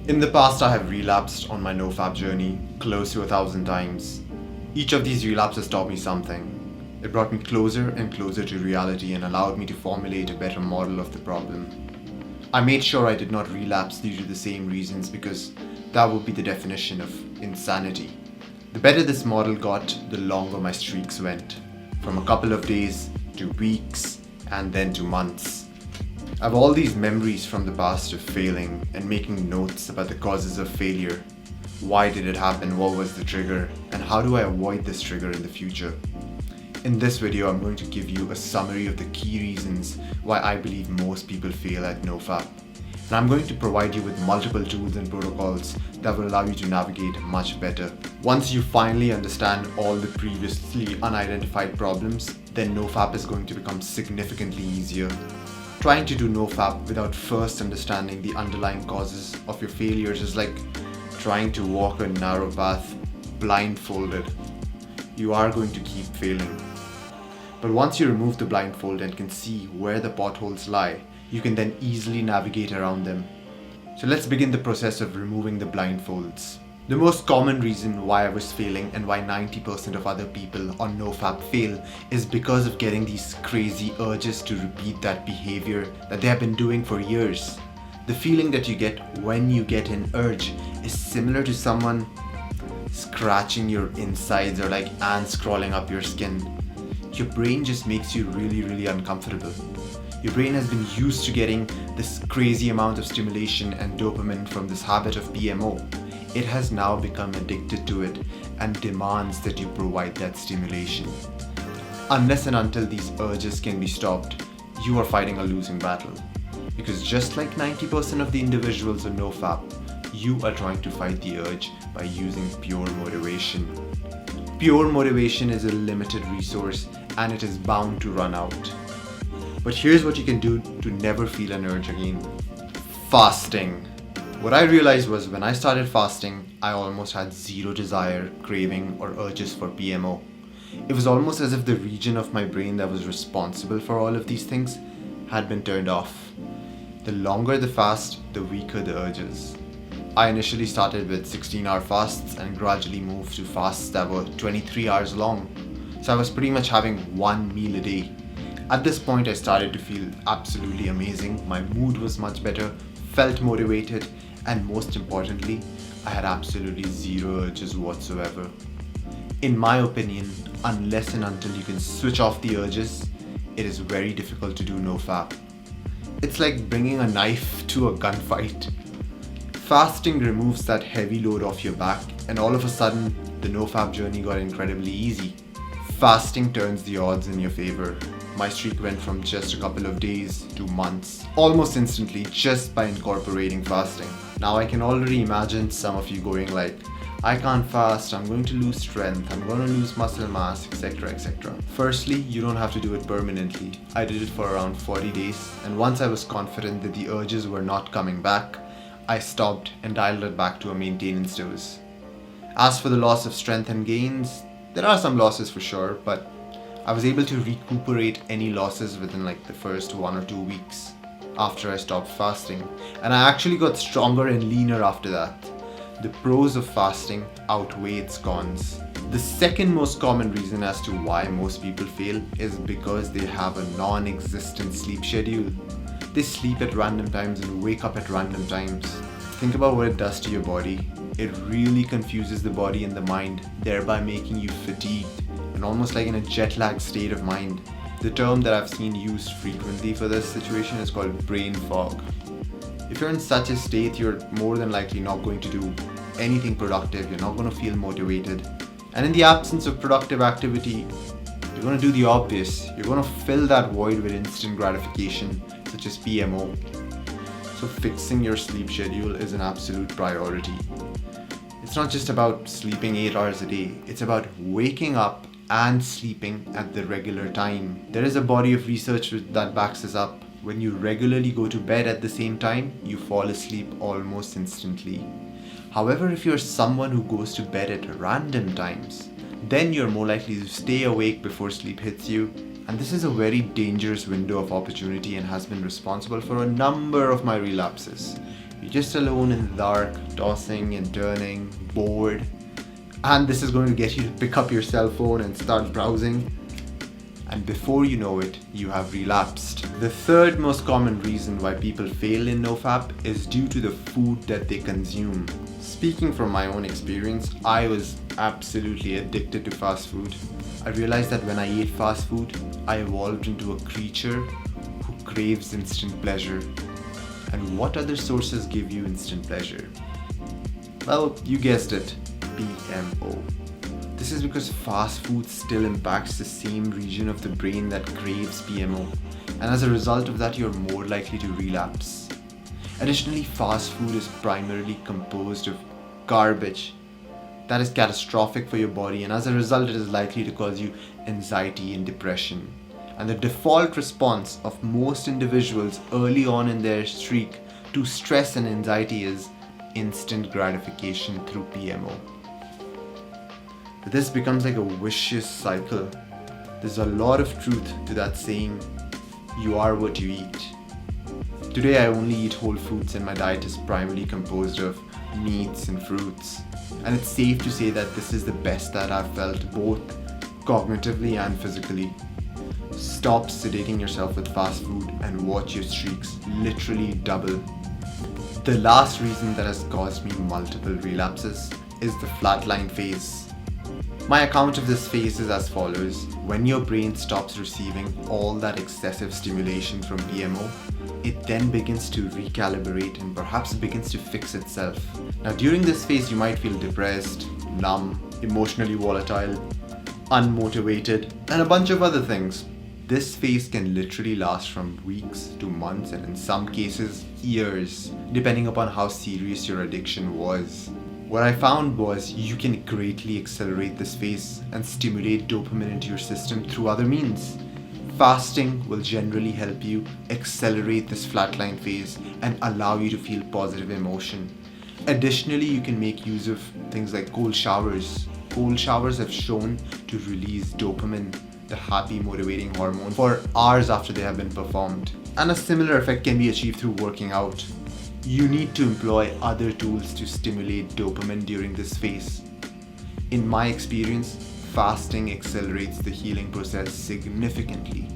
In the past, I have relapsed on my no-FAP journey close to 1,000 times. Each of these relapses taught me something. It brought me closer and closer to reality and allowed me to formulate a better model of the problem. I made sure I did not relapse due to the same reasons because that would be the definition of insanity. The better this model got, the longer my streaks went. From a couple of days to weeks and then to months. I have all these memories from the past of failing and making notes about the causes of failure. Why did it happen? What was the trigger? And how do I avoid this trigger in the future? In this video, I'm going to give you a summary of the key reasons why I believe most people fail at no-FAP. And I'm going to provide you with multiple tools and protocols that will allow you to navigate much better. Once you finally understand all the previously unidentified problems, then no-FAP is going to become significantly easier. Trying to do no-FAP without first understanding the underlying causes of your failures is like trying to walk a narrow path blindfolded. You are going to keep failing. But once you remove the blindfold and can see where the potholes lie, you can then easily navigate around them. So let's begin the process of removing the blindfolds. The most common reason why I was failing and why 90% of other people on no-FAP fail is because of getting these crazy urges to repeat that behavior that they have been doing for years. The feeling that you get when you get an urge is similar to someone scratching your insides or like ants crawling up your skin. Your brain just makes you really uncomfortable. Your brain has been used to getting this crazy amount of stimulation and dopamine from this habit of PMO. It has now become addicted to it and demands that you provide that stimulation. Unless and until these urges can be stopped, you are fighting a losing battle. Because just like 90% of the individuals on no-FAP, you are trying to fight the urge by using pure motivation. Pure motivation is a limited resource and it is bound to run out. But here's what you can do to never feel an urge again. Fasting. What I realized was when I started fasting, I almost had zero desire, craving, or urges for PMO. It was almost as if the region of my brain that was responsible for all of these things had been turned off. The longer the fast, the weaker the urges. I initially started with 16-hour fasts and gradually moved to fasts that were 23 hours long. So I was pretty much having one meal a day. At this point, I started to feel absolutely amazing. My mood was much better, felt motivated, and most importantly, I had absolutely zero urges whatsoever. In my opinion, unless and until you can switch off the urges, it is very difficult to do no-FAP. It's like bringing a knife to a gunfight. Fasting removes that heavy load off your back, and all of a sudden, the no-FAP journey got incredibly easy. Fasting turns the odds in your favor. My streak went from just a couple of days to months, almost instantly, just by incorporating fasting. Now I can already imagine some of you going like, I can't fast, I'm going to lose strength, I'm going to lose muscle mass, etc. Firstly, you don't have to do it permanently. I did it for around 40 days, and once I was confident that the urges were not coming back, I stopped and dialed it back to a maintenance dose. As for the loss of strength and gains, there are some losses for sure, but I was able to recuperate any losses within like the first 1 or 2 weeks after I stopped fasting, and I actually got stronger and leaner after that. The pros of fasting outweigh its cons. The second most common reason as to why most people fail is because they have a non-existent sleep schedule. They sleep at random times and wake up at random times. Think about what it does to your body. It really confuses the body and the mind, thereby making you fatigued and almost like in a jet lag state of mind. The term that I've seen used frequently for this situation is called brain fog. If you're in such a state, you're more than likely not going to do anything productive, you're not going to feel motivated. And in the absence of productive activity, you're going to do the obvious. You're going to fill that void with instant gratification, such as PMO. So fixing your sleep schedule is an absolute priority. It's not just about sleeping 8 hours a day, it's about waking up and sleeping at the regular time. There is a body of research that backs this up. When you regularly go to bed at the same time, you fall asleep almost instantly. However, if you're someone who goes to bed at random times, then you're more likely to stay awake before sleep hits you. And this is a very dangerous window of opportunity and has been responsible for a number of my relapses. You're just alone in the dark, tossing and turning, bored, and this is going to get you to pick up your cell phone and start browsing. And before you know it, you have relapsed. The third most common reason why people fail in NoFap is due to the food that they consume. Speaking from my own experience, I was absolutely addicted to fast food. I realized that when I ate fast food, I evolved into a creature who craves instant pleasure. And what other sources give you instant pleasure? Well, you guessed it, PMO. This is because fast food still impacts the same region of the brain that craves PMO, and as a result of that, you're more likely to relapse. Additionally, fast food is primarily composed of garbage that is catastrophic for your body, and as a result, it is likely to cause you anxiety and depression. And the default response of most individuals early on in their streak to stress and anxiety is instant gratification through PMO. This becomes like a vicious cycle. There's a lot of truth to that saying, you are what you eat. Today I only eat whole foods and my diet is primarily composed of meats and fruits. And it's safe to say that this is the best that I've felt both cognitively and physically. Stop sedating yourself with fast food and watch your streaks literally double. The last reason that has caused me multiple relapses is the flatline phase. My account of this phase is as follows. When your brain stops receiving all that excessive stimulation from PMO, it then begins to recalibrate and perhaps begins to fix itself. Now during this phase you might feel depressed, numb, emotionally volatile, unmotivated, and a bunch of other things. This phase can literally last from weeks to months and in some cases years, depending upon how serious your addiction was. What I found was you can greatly accelerate this phase and stimulate dopamine into your system through other means. Fasting will generally help you accelerate this flatline phase and allow you to feel positive emotion. Additionally, you can make use of things like cold showers. Cold showers have shown to release dopamine, the happy motivating hormone, for hours after they have been performed. And a similar effect can be achieved through working out. You need to employ other tools to stimulate dopamine during this phase. In my experience, fasting accelerates the healing process significantly,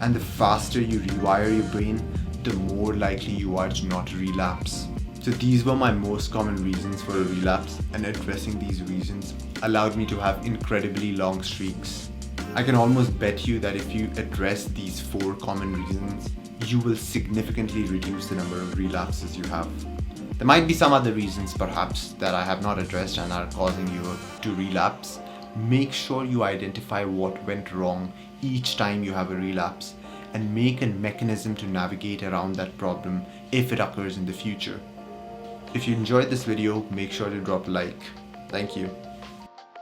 and the faster you rewire your brain, the more likely you are to not relapse. So these were my most common reasons for a relapse, and addressing these reasons allowed me to have incredibly long streaks. I can almost bet you that if you address these 4 common reasons, you will significantly reduce the number of relapses you have. There might be some other reasons perhaps that I have not addressed and are causing you to relapse. Make sure you identify what went wrong each time you have a relapse and make a mechanism to navigate around that problem if it occurs in the future. If you enjoyed this video, make sure to drop a like. Thank you.